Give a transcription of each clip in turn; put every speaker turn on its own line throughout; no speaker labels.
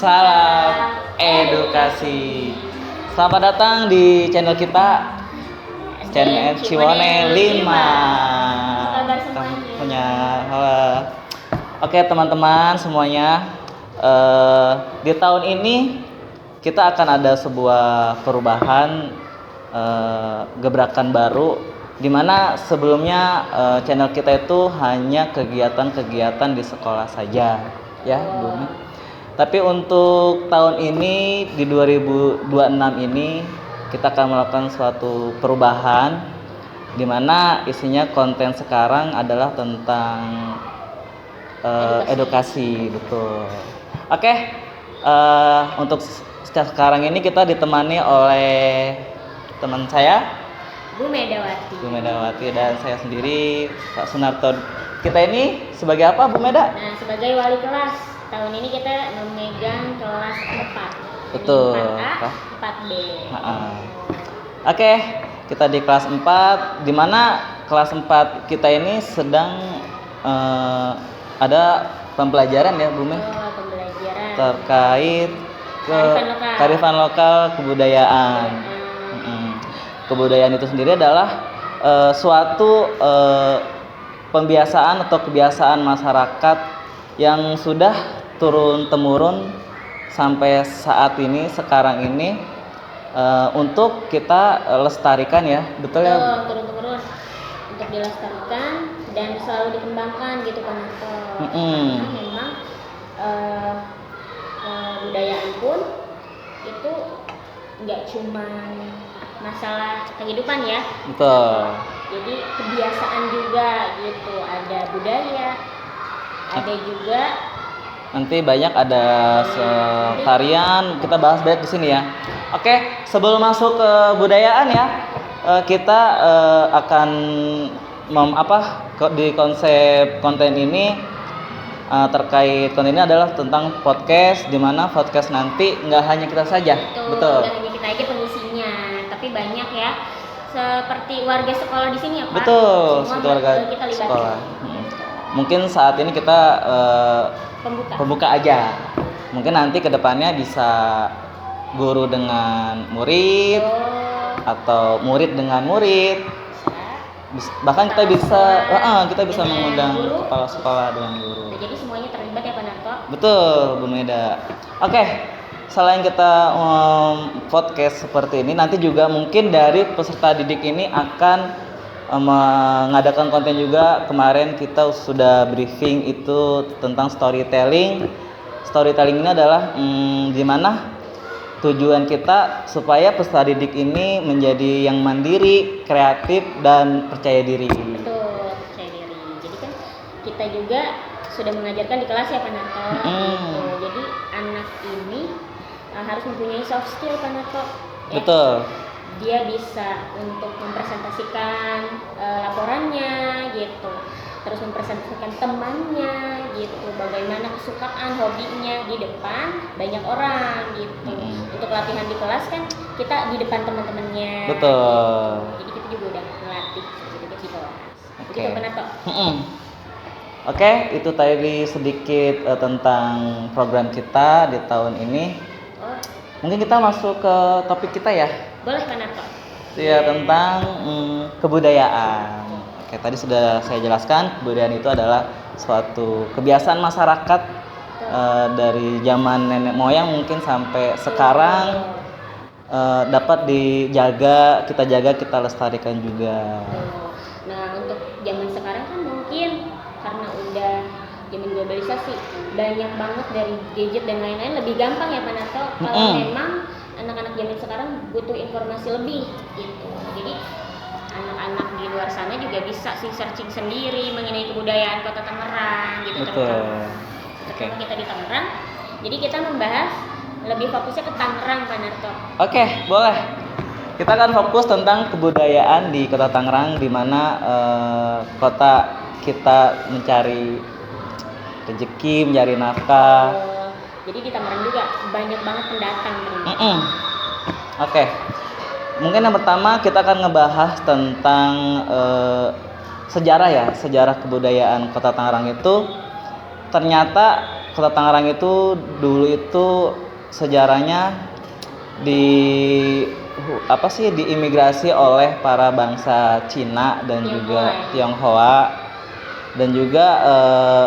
Salam edukasi. Selamat datang di channel kita, channel Ciwone 5.
Kabar semuanya.
Halo. Oke teman-teman semuanya, di tahun ini kita akan ada sebuah perubahan, gebrakan baru, dimana sebelumnya channel kita itu hanya kegiatan-kegiatan di sekolah saja, ya Bu. Tapi untuk tahun ini di 2026 ini kita akan melakukan suatu perubahan, dimana isinya konten sekarang adalah tentang edukasi, betul. Oke, untuk sekarang ini kita ditemani oleh teman saya
Bu Medawati
dan saya sendiri Pak Sunarto. Kita ini sebagai apa Bu Meda?
Nah, sebagai wali kelas. Tahun ini kita memegang kelas 4.
Betul.
4A, 4B.
Oke, kita di kelas 4, di mana kelas 4 kita ini sedang ada pembelajaran ya Bu Meda?
Pembelajaran
Terkait kearifan lokal kebudayaan. Kebudayaan itu sendiri adalah suatu pembiasaan atau kebiasaan masyarakat yang sudah turun temurun sampai saat ini, sekarang ini, untuk kita lestarikan ya, betul ya?
Turun temurun untuk dilestarikan dan selalu dikembangkan gitu kan. Karena memang kebudayaan pun itu nggak cuma masalah kehidupan ya.
Betul.
Jadi kebiasaan juga gitu, ada budaya, ada juga
nanti banyak ada tarian, kita bahas banyak di sini ya. Oke, sebelum masuk ke budayaan ya, kita akan di konsep konten ini, terkait konten ini adalah tentang podcast, di mana podcast nanti nggak hanya kita saja. Betul.
Nggak hanya kita aja pengisinya, tapi banyak ya, seperti warga sekolah di sini ya Pak.
Betul,
semua
seperti warga
kita libatkan.
sekolah. Mungkin saat ini kita pembuka aja. Mungkin nanti kedepannya bisa guru dengan murid, atau murid dengan murid. Bahkan kita bisa mengundang kepala sekolah dengan guru.
Jadi semuanya terlibat ya Pak Narto.
Betul Bu Meda. Oke, selain kita podcast seperti ini, nanti juga mungkin dari peserta didik ini akan mengadakan konten juga. Kemarin kita sudah briefing itu tentang storytelling. Storytelling ini adalah gimana tujuan kita supaya peserta didik ini menjadi yang mandiri, kreatif, dan percaya diri.
Betul, percaya diri. Jadi kan kita juga sudah mengajarkan di kelas ya Pak Narto. Gitu. Jadi anak ini harus mempunyai soft skill Pak Narto. Ya?
Betul.
Dia bisa untuk mempresentasikan laporannya gitu, terus mempresentasikan temannya gitu, bagaimana kesukaan hobinya di depan banyak orang gitu. Untuk latihan di kelas kan kita di depan teman-temannya.
Betul.
Gitu. Jadi kita juga udah melatih gitu di kelas.
Oke.
Gitu benar kok.
Oke, itu tadi sedikit tentang program kita di tahun ini. Mungkin kita masuk ke topik kita ya.
Boleh Pak Narto.
Ya, tentang kebudayaan. Oke, tadi sudah saya jelaskan, kebudayaan itu adalah suatu kebiasaan masyarakat dari zaman nenek moyang mungkin sampai sekarang, dapat dijaga, kita lestarikan juga.
Nah, untuk zaman sekarang kan mungkin karena udah zaman globalisasi, banyak banget dari gadget dan lain-lain, lebih gampang ya Pak Narto. Kalau memang anak-anak zaman sekarang butuh informasi lebih gitu. Jadi anak-anak di luar sana juga bisa sih searching sendiri mengenai kebudayaan Kota Tangerang gitu.
Betul.
Oke. Kita di Tangerang, jadi kita membahas lebih fokusnya ke Tangerang Pak Narto.
Oke, boleh. Kita akan fokus tentang kebudayaan di Kota Tangerang, di mana kota kita mencari rezeki, mencari nafkah.
Jadi di Tangerang juga banyak banget pendatang.
Oke. Mungkin yang pertama kita akan ngebahas tentang sejarah ya, sejarah kebudayaan Kota Tangerang itu ternyata Kota Tangerang itu dulu itu sejarahnya di diimigrasi oleh para bangsa Cina dan juga Tionghoa, dan juga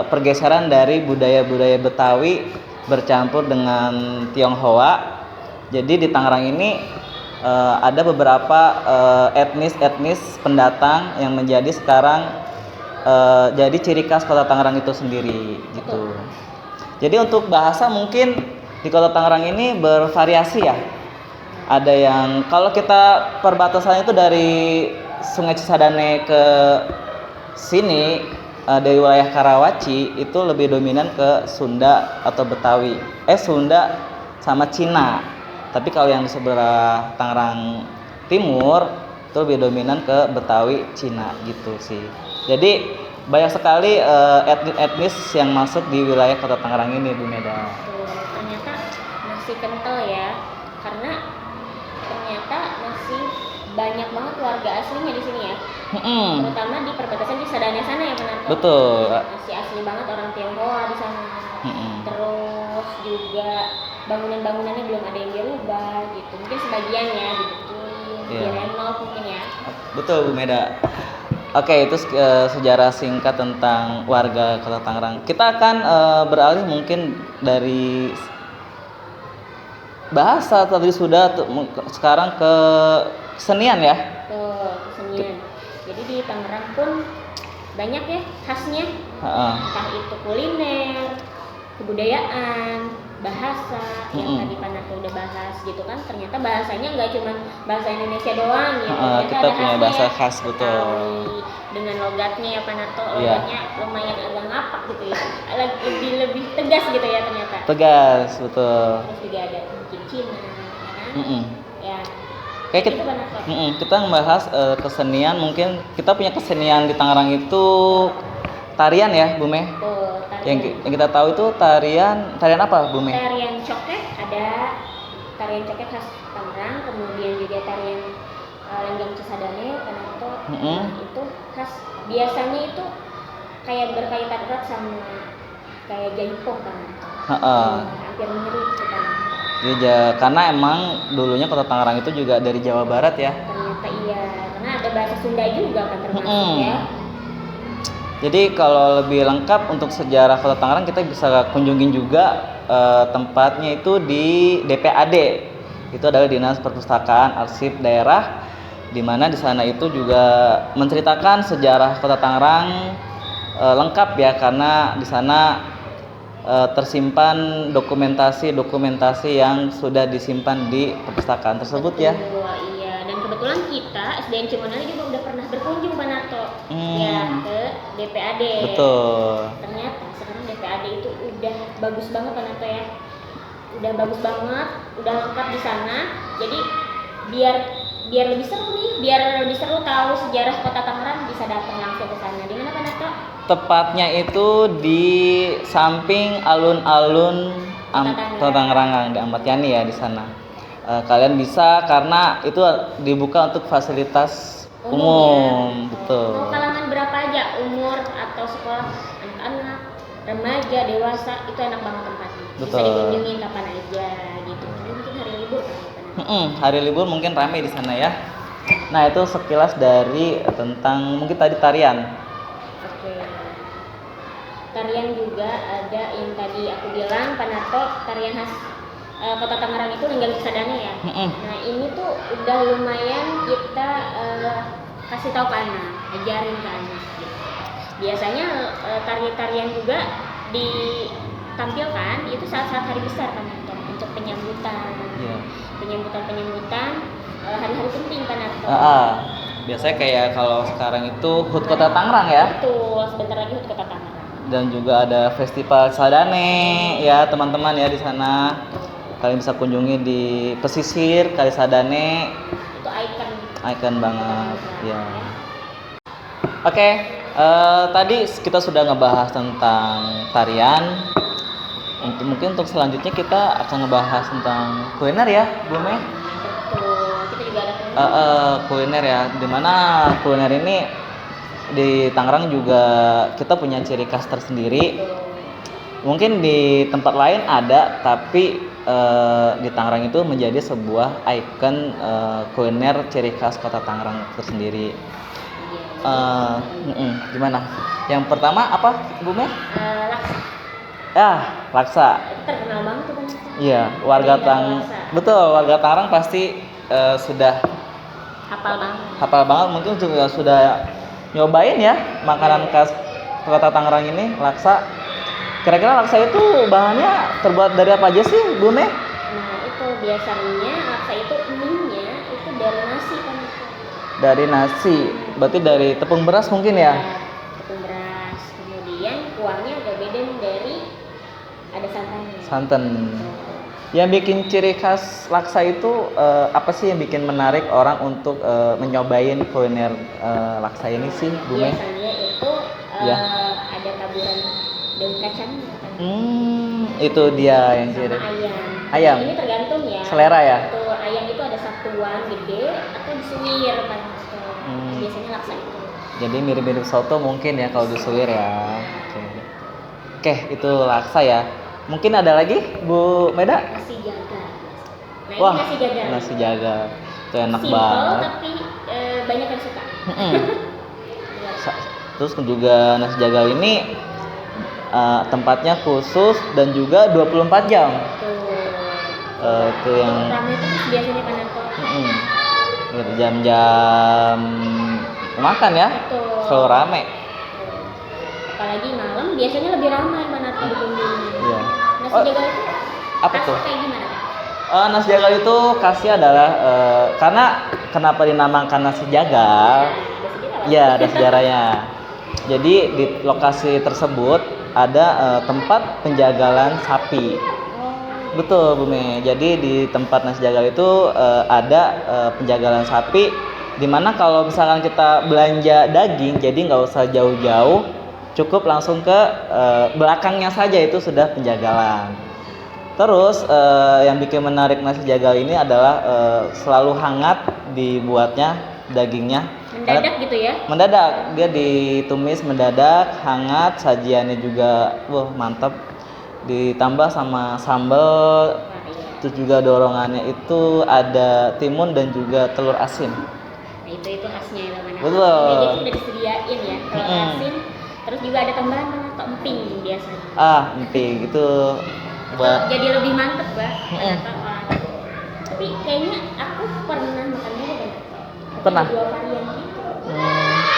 pergeseran dari budaya-budaya Betawi bercampur dengan Tionghoa. Jadi di Tangerang ini ada beberapa etnis pendatang yang menjadi sekarang jadi ciri khas Kota Tangerang itu sendiri gitu. Jadi untuk bahasa mungkin di Kota Tangerang ini bervariasi ya. Ada yang kalau kita perbatasannya itu dari Sungai Cisadane ke sini dari wilayah Karawaci itu lebih dominan ke Sunda atau Betawi. Sunda sama Cina. Tapi kalau yang di sebelah Tangerang Timur itu lebih dominan ke Betawi, Cina gitu sih. Jadi banyak sekali etnis yang masuk di wilayah Kota Tangerang ini, Bu Meda.
Ternyata masih kental ya, karena ternyata masih banyak banget warga aslinya di sini ya. Terutama di perbatasan di Sadane sana ya, benar?
Betul.
Masih asli banget orang Tionghoa di sana. Terus juga bangunan-bangunannya belum ada yang dirubah gitu. Mungkin sebagian ya dibetulin, direnov mungkin ya.
Betul, Bu Meda. Oke, itu sejarah singkat tentang warga Kota Tangerang. Kita akan beralih mungkin dari bahasa tadi sudah sekarang ke kesenian ya.
Kesenian. Jadi di Tangerang pun banyak ya khasnya. Entah itu kuliner, kebudayaan, bahasa yang tadi Panarto udah bahas gitu kan. Ternyata bahasanya nggak cuma bahasa Indonesia doang gitu.
Kita punya bahasa khas, betul.
Dengan logatnya ya Panarto, logatnya lumayan agak ngapak gitu ya. Lebih tegas gitu ya ternyata.
Tegas, betul.
Terus juga ada mungkin Cina, ya.
Kayak kita membahas kesenian, mungkin kita punya kesenian di Tangerang itu tarian ya, Bu Meh? Yang kita tahu itu tarian apa, Bu Meh?
Tarian coket ada, tarian coket khas Tangerang, kemudian juga tarian Lenggang Cisadane, Panarto. Itu khas, biasanya itu kayak berkaitan erat sama kayak jaipong kan. Hampir mirip gitu kan.
Iya, karena emang dulunya Kota Tangerang itu juga dari Jawa Barat ya.
Ternyata iya, karena ada bahasa Sunda juga kan termasuk ya.
Jadi kalau lebih lengkap untuk sejarah Kota Tangerang kita bisa kunjungin juga tempatnya itu di DPAD. Itu adalah Dinas Perpustakaan Arsip Daerah, di mana di sana itu juga menceritakan sejarah Kota Tangerang lengkap ya, karena di sana tersimpan dokumentasi yang sudah disimpan di perpustakaan tersebut.
Betul, ya. Iya, dan kebetulan kita SDN Cimonali juga udah pernah berkunjung Panarto ya ke DPAD.
Betul.
Ternyata sekarang DPAD itu udah bagus banget Panarto ya. Udah bagus banget, udah lengkap di sana. Jadi biar lebih seru nih, biar lebih seru tahu sejarah Kota Tangerang bisa datang langsung ke sana. Di mana Panarto?
Tepatnya itu di samping alun-alun Kota Tangerang di Ahmad Yani ya, di sana. Kalian bisa, karena itu dibuka untuk fasilitas umum. Betul.
Mau kalangan berapa aja, umur atau sekolah, anak-anak, remaja, dewasa, itu enak banget tempatnya. Bisa dikunjungin kapan aja gitu. Mungkin hari libur kan.
Hari libur mungkin ramai di sana ya. Nah, itu sekilas dari tentang mungkin tadi tarian.
Tarian juga ada yang tadi aku bilang Panarto, tarian khas Kota Tangerang itu Lenggang Cisadane ya. Nah ini tuh udah lumayan kita kasih tahu ke anak, ajarin ke anak gitu. Biasanya tarian juga ditampilkan itu saat-saat hari besar Panarto, untuk penyambutan hari-hari penting Panarto.
Biasanya kayak kalau sekarang itu HUT Kota Tangerang ya.
Betul, sebentar lagi HUT Kota Tangerang.
Dan juga ada Festival Sadane ya teman-teman ya di sana. Kalian bisa kunjungi di pesisir Kali Sadane.
Itu
ikon banget ya. Oke, tadi kita sudah ngebahas tentang tarian. Mungkin untuk selanjutnya kita akan ngebahas tentang kuliner ya, Bu Meh.
Betul, kita juga ada
kuliner ya. Dimana kuliner ini di Tangerang juga kita punya ciri khas tersendiri. Mungkin di tempat lain ada, tapi di Tangerang itu menjadi sebuah ikon kuliner ciri khas kota Tangerang tersendiri. Gimana? Yang pertama apa, Bu Meh?
Laksa.
Laksa.
Itu terkenal banget tuh kan.
Iya, warga betul, warga Tangerang pasti sudah hafal banget, mungkin juga sudah nyobain ya makanan khas kota Tangerang ini, laksa. Kira-kira laksa itu bahannya terbuat dari apa aja sih, Bu Meh?
Nah, itu biasanya laksa itu mie-nya itu dari nasi kan.
Dari nasi, berarti dari tepung beras mungkin ya?
Tepung beras. Kemudian kuahnya agak beda nih, dari ada santannya.
Santan. Yang bikin ciri khas laksa itu apa sih yang bikin menarik orang untuk menyobain kuliner laksa ini sih, Bu Meh?
Biasanya itu ada taburan daun kacang kan.
Itu dia yang ciri.
Ayam. Ini tergantung ya.
Selera ya.
Tuh, ayam itu ada satuan gede atau disuwir kan. Biasanya laksa itu.
Jadi mirip-mirip soto mungkin ya kalau disuwir ya. Oke, itu laksa ya. Mungkin ada lagi, Bu Meda?
Nasi jagar. Nah,
wah,
ini nasi jagar.
Nasi jagar. Itu enak
Simple,
banget.
Tapi banyak yang suka.
Terus juga nasi jagar ini tempatnya khusus dan juga 24 jam. Itu yang
ramai itu biasanya kantor.
Jam-jam makan ya. Selalu rame.
Apalagi malam biasanya lebih ramai mana tuh dikunjungi.
Iya.
Nasi jagar itu
apa tuh?
Kayak gimana?
Nasi jagar itu khasnya adalah karena kenapa dinamakan nasi jagar? Ya, ada sejarahnya. Jadi di lokasi tersebut ada tempat penjagalan sapi. Betul, Bu Me. Jadi di tempat nasi jagar itu ada penjagalan sapi, dimana kalau misalkan kita belanja daging, jadi nggak usah jauh-jauh, cukup langsung ke belakangnya saja itu sudah penjagalan. Terus yang bikin menarik nasi jagal ini adalah selalu hangat dibuatnya dagingnya.
Mendadak gitu ya?
Mendadak, dia ditumis mendadak, hangat, sajiannya juga mantap. Ditambah sama sambal, terus juga dorongannya itu ada timun dan juga telur asin.
Nah, itu khasnya ya mana?
Betul.
Jadi udah disediain ya, telur asin. Terus juga ada tambahan atau emping biasanya.
Emping itu
jadi lebih mantep, Mbak. Tapi kayaknya aku pernah makan juga.
Pernah?
2 varian gitu.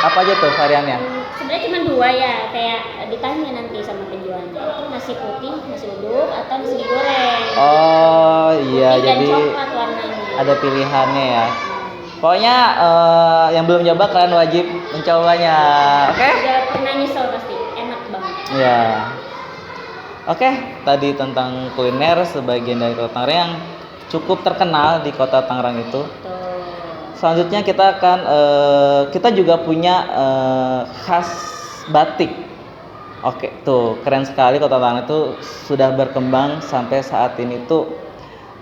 Apa aja tuh variannya?
Sebenarnya cuma 2 ya, kayak ditanya nanti sama penjualnya. Itu nasi putih, nasi uduk, atau nasi digoreng.
Oh iya,
putih
jadi
dan coklat warnanya.
Ada pilihannya ya. Pokoknya yang belum nyoba kalian wajib mencobanya. Oke?
Udah pernah nyesel pasti, enak banget.
Iya. Oke, tadi tentang kuliner sebagian dari kota Tangerang yang cukup terkenal di kota Tangerang itu. Selanjutnya kita akan kita juga punya khas batik. Oke, tuh keren sekali kota Tangerang itu sudah berkembang sampai saat ini tuh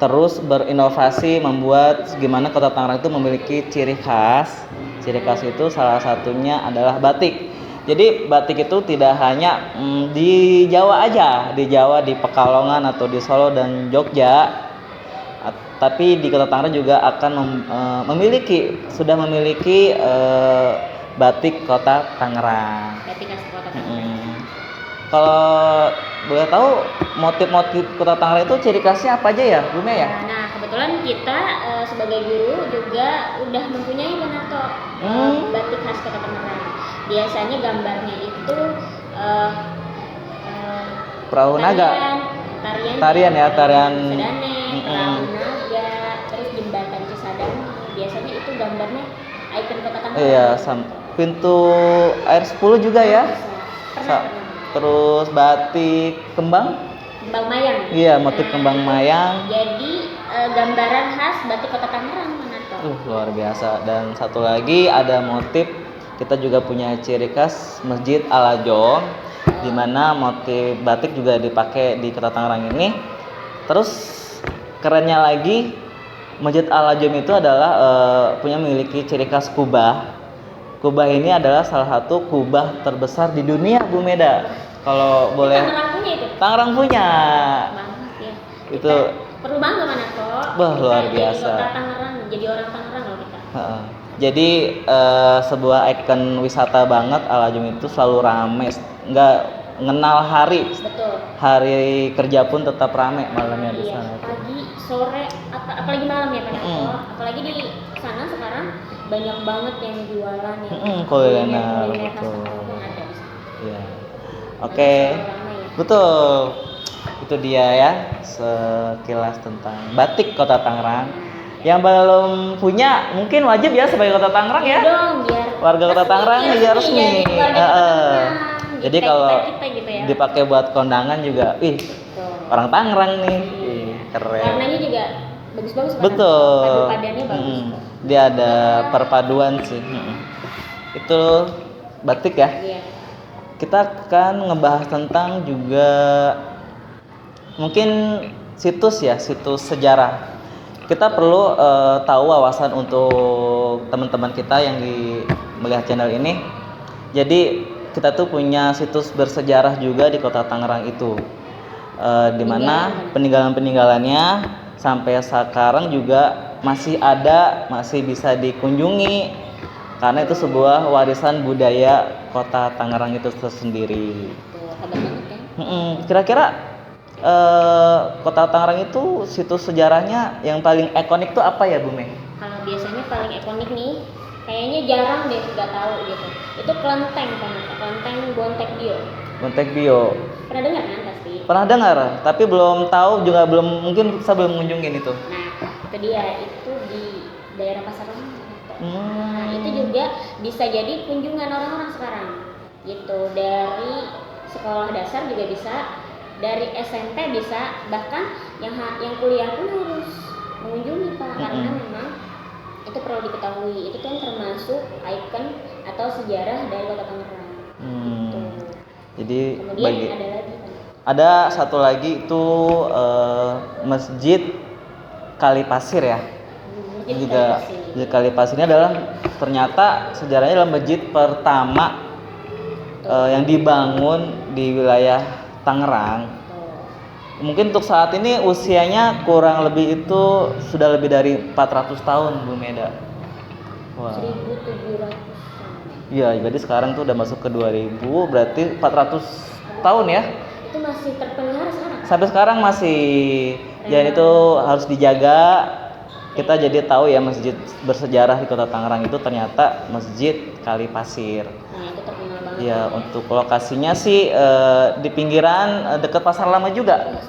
terus berinovasi membuat gimana kota Tangerang itu memiliki ciri khas. Ciri khas itu salah satunya adalah batik. Jadi batik itu tidak hanya di Jawa aja, di Jawa, di Pekalongan atau di Solo dan Jogja, tapi di kota Tangerang juga akan sudah memiliki batik kota Tangerang.
Batik khas kota Tangerang.
Kalau boleh tahu motif-motif kota Tangerang itu ciri khasnya apa aja ya, Bu Me ya?
Nah, kebetulan kita sebagai guru juga udah mempunyai batik khas kota Tangerang. Biasanya gambarnya itu
perahu naga. Tarian ya, tarian
perahu naga, terus jembatan Cisadane. Biasanya itu gambarnya ikon kota Tangerang.
Iya, pintu air 10 juga ya. Terus batik kembang
mayang.
Iya, motif kembang mayang.
Jadi gambaran khas batik kota Tangerang,
luar biasa. Dan satu lagi ada motif, kita juga punya ciri khas Masjid Al-Ajom, di mana motif batik juga dipakai di kota Tangerang ini. Terus kerennya lagi, Masjid Al-Ajom itu adalah memiliki ciri khas kubah. Kubah ini adalah salah satu kubah terbesar di dunia, Bu Meda. Kalau boleh.
Tangerang punya itu.
Tangerang punya.
Banget ya.
Itu
Kita perlu bangga mana kok.
Wah, luar
Kita
biasa.
Jadi kota Tangerang, jadi orang Tangerang loh kita.
Heeh. Jadi sebuah ikon wisata banget Al-Ajum itu selalu rame, nggak ngenal hari.
Betul.
Hari kerja pun tetap rame malamnya di
Iya,
sana.
pagi, sore, apalagi malam ya Pak Narto. Apalagi di sana sekarang banyak banget yang jualan ya.
Kuliner,
khas
betul.
Tangerang pun ada di sana.
Iya. Oke.
Selalu ramai ya.
Betul. Itu dia ya sekilas tentang batik Kota Tangerang. Yang belum punya mungkin wajib ya sebagai Kota Tangerang ya.
Dong, biar
Warga Kota Tangerang biar resmi.
jadi warga Kota Tangerang.
Jadi
Kita-
kalau
kita gitu ya.
dipakai buat kondangan juga,
Betul.
orang Tangerang nih.
Iya.
Keren.
Warnanya juga bagus-bagus Pak
Betul.
Narto. Padu-padannya bagus.
Dia ada perpaduan sih. Itu batik ya.
Iya.
Kita akan ngebahas tentang juga mungkin situs ya, situs sejarah. Kita perlu tahu wawasan untuk teman-teman kita yang melihat channel ini. Jadi kita tuh punya situs bersejarah juga di Kota Tangerang itu, di mana peninggalan-peninggalannya sampai sekarang juga masih ada, masih bisa dikunjungi karena itu sebuah warisan budaya Kota Tangerang itu tersendiri.
Tuh, hebat banget kan?
Kira-kira Kota Tangerang itu situs sejarahnya yang paling ikonik tuh apa ya Bu Mei?
Kalau biasanya paling ikonik nih, kayaknya jarang deh nggak tahu gitu. Itu kelenteng Pak Narto, kelenteng Bontek Bio.
Bontek Bio.
Pernah dengar kan pasti?
Pernah dengar, tapi belum tahu juga mungkin saya belum mengunjungin itu.
Nah, itu dia, itu di daerah Pasar Lama. Nah, itu
Hmm.
juga bisa jadi kunjungan orang-orang sekarang. Gitu, dari sekolah dasar juga bisa, dari SMP bisa, bahkan yang kuliah pun harus mengunjungi Pak, karena memang itu perlu diketahui. Itu kan termasuk ikon atau sejarah dari Kota Tangerang. Gitu.
Jadi
Kemudian ada lagi Pak.
ada satu lagi itu Masjid Kali Pasir ya.
Masjid
Juga
Kalisasi.
Masjid Kali Pasir ini adalah ternyata sejarahnya adalah masjid pertama yang dibangun di wilayah Tangerang.
Tuh.
Mungkin untuk saat ini usianya kurang lebih itu sudah lebih dari 400 tahun Bu Meda. Wah.
1700.
Iya, jadi sekarang tuh udah masuk ke 2000, berarti 400 tahun ya.
Itu masih terpelihara sekarang.
Sampai sekarang masih, dan itu harus dijaga. Kita jadi tahu ya masjid bersejarah di Kota Tangerang itu ternyata Masjid Kali Pasir.
Nah, itu terkenal banget.
Ya, untuk lokasinya sih di pinggiran dekat Pasar Lama juga.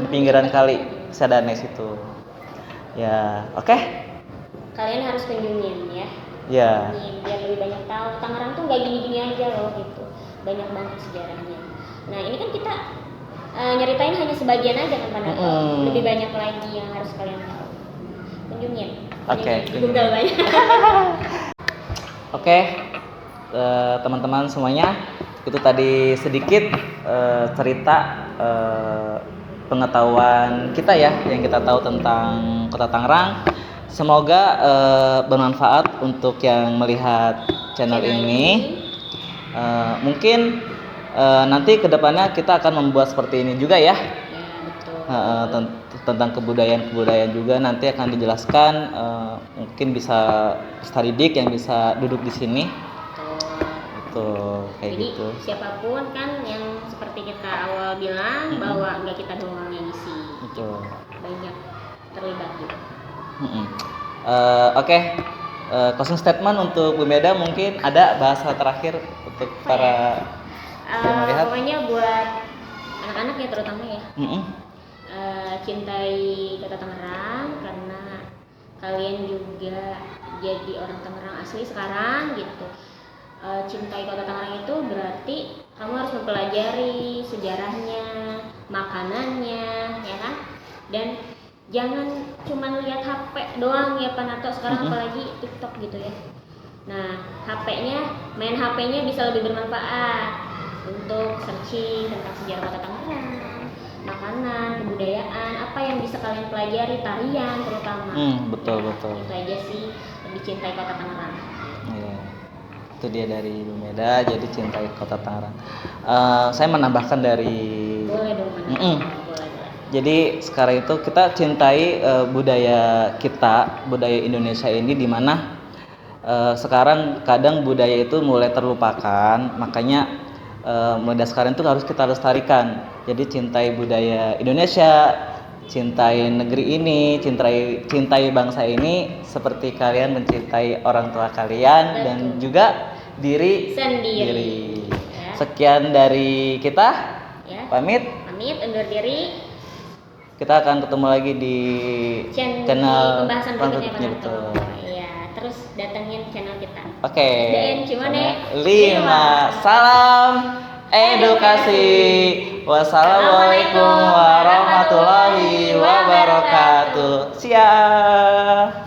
Di pinggiran kali Sadanes itu. Ya, oke.
Kalian harus kunjungin ya.
Ya.
Nih, biar lebih banyak tahu. Tangerang tuh nggak gini-gini aja loh gitu. Banyak banget sejarahnya. Nah, ini kan kita nyeritain hanya sebagian aja kan Pak Narto. Lebih banyak lagi yang harus kalian tahu. Kunjungin.
Oke,
Google banyak.
Oke, teman-teman semuanya, itu tadi sedikit cerita pengetahuan kita ya, yang kita tahu tentang Kota Tangerang. Semoga bermanfaat untuk yang melihat channel ini. Mungkin nanti kedepannya kita akan membuat seperti ini juga ya.
Ya, betul.
Tentang kebudayaan juga nanti akan dijelaskan. Mungkin bisa Staridik yang bisa duduk di sini. Betul, kayak
Jadi
gitu.
siapapun kan yang seperti kita awal bilang bahwa nggak kita doang yang isi.
Betul.
Banyak terlibat gitu.
Oke. Closing statement untuk Bu Meda, mungkin ada bahasa terakhir untuk para yang melihat.
Pokoknya buat anak-anak ya terutama ya. Cintai Kota Tangerang karena kalian juga jadi orang Tangerang asli sekarang gitu. Cintai Kota Tangerang itu berarti kamu harus mempelajari sejarahnya, makanannya, ya kan? Dan jangan cuma lihat HP doang ya Pak Narto sekarang, apalagi TikTok gitu ya. Nah, main HP-nya bisa lebih bermanfaat untuk searching tentang sejarah Kota Tangerang, makanan, kebudayaan, apa yang bisa kalian pelajari, tarian terutama.
Betul.
Itu aja sih, lebih cintai Kota Tangerang.
Iya. Itu dia dari Bu Meda, jadi cintai kota Tangerang. Saya menambahkan dari
Boleh dong,
Mm-mm.
boleh.
Jadi sekarang itu kita cintai budaya kita, budaya Indonesia ini, di mana sekarang kadang budaya itu mulai terlupakan, makanya mulai dari sekarang itu harus kita lestarikan. Jadi cintai budaya Indonesia, cintai negeri ini, cintai bangsa ini seperti kalian mencintai orang tua kalian.
Betul.
Dan juga diri
Sendiri. Ya.
Sekian dari kita,
Ya.
pamit.
Undur diri.
Kita akan ketemu lagi di channel
pembahasan berikutnya,
betul.
Iya, terus datengin channel kita.
Oke.
SDN Cimone
5. Salam edukasi. Wassalamualaikum warahmatullahi wabarakatuh. Siap.